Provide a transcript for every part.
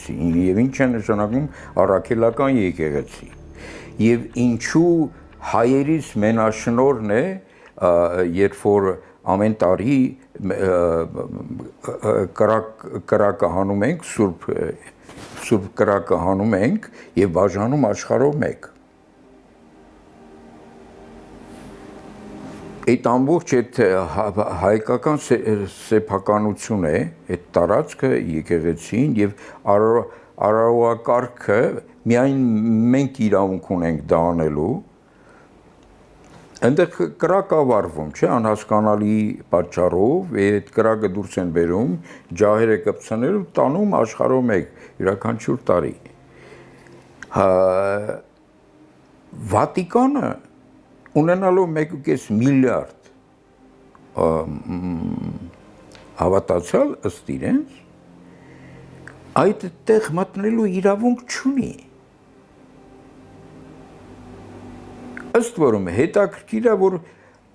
եկեղեցի, եւ ինչ է նշանակում առաքելական եկեղեցի։ Եվ ինչու հայերից մենաշնորհն է, երբ որ ամեն տարի կրակը հանում ենք, սուրբ կրակը հանում ենք եւ բաժանում աշխարհով մեկ։ Այդ ամբողջ այդ հայկական սեփականություն է, այդ տարածքը եկեղեցին եւ արարողակարգը միայն մենք իրավունք ունենք դա անելու։ Այնտեղ կրակ ավարվում, չէ, անհասկանալի պատճառով, այդ կրակը դուրս են բերում, ջահերը կպցնելու տանում աշխարհով մեկ յուրաքանչյուր տարի։ Վատիկանը ունենալով 1.5 միլիարդ հավատացյալ ըստ իրենց, այդտեղ մտնելու իրավունք չունի։ Ըստ որում հետաքրքիր է, որ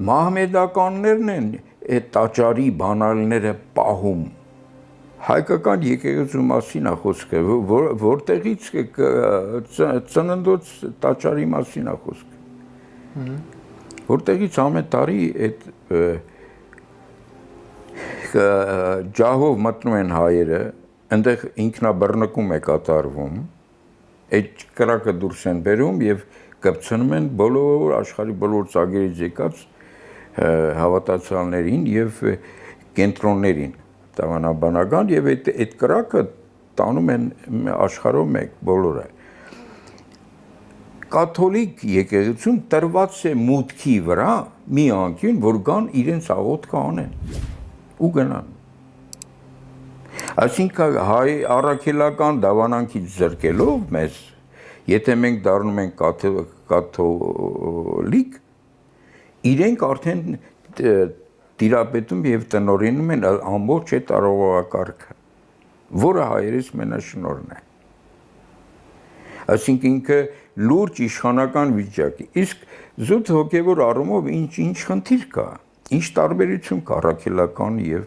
մահմեդականներն են այդ տաճարի բանալիները պահում։ Հայկական եկեղեցու մասին է խոսքը, որտեղից ծննդոց տաճարի մասին է խոսքը։ Որտեղից ամեն տարի այդ ջահով մտնում են հայերը, այնտեղ ինքնաբռնկում է կատարվում, այդ կրակը դուրս են բերում եւ կպցնում են բոլոր աշխարհի բոլոր ծագերից եկած հավատացյալներին եւ կենտրոններին, տավանաբանական եւ այդ կրակը տանում են աշխարհով մեկ բոլորը։ Կաթոլիկ եկեղեցուն տրված է մուտքի վրա մի անկյուն, որ գան իրենց աղոթքը անեն ու գնան։ Այսինքն հայ առաքելական դավանանքից զրկելով մեզ, եթե մենք դառնում ենք կաթոլիկ, իրենք արդեն տիրապետում եւ տնօրինում են ամբողջ այդ արարողակարգը, որը հայերից մենաշնորհն է։ Այսինքն ինքը լուրջ իշխանական վիճակ է։ Իսկ զուտ հոգևոր առումով ինչ խնդիր կա, ինչ տարբերություն կա առաքելական եւ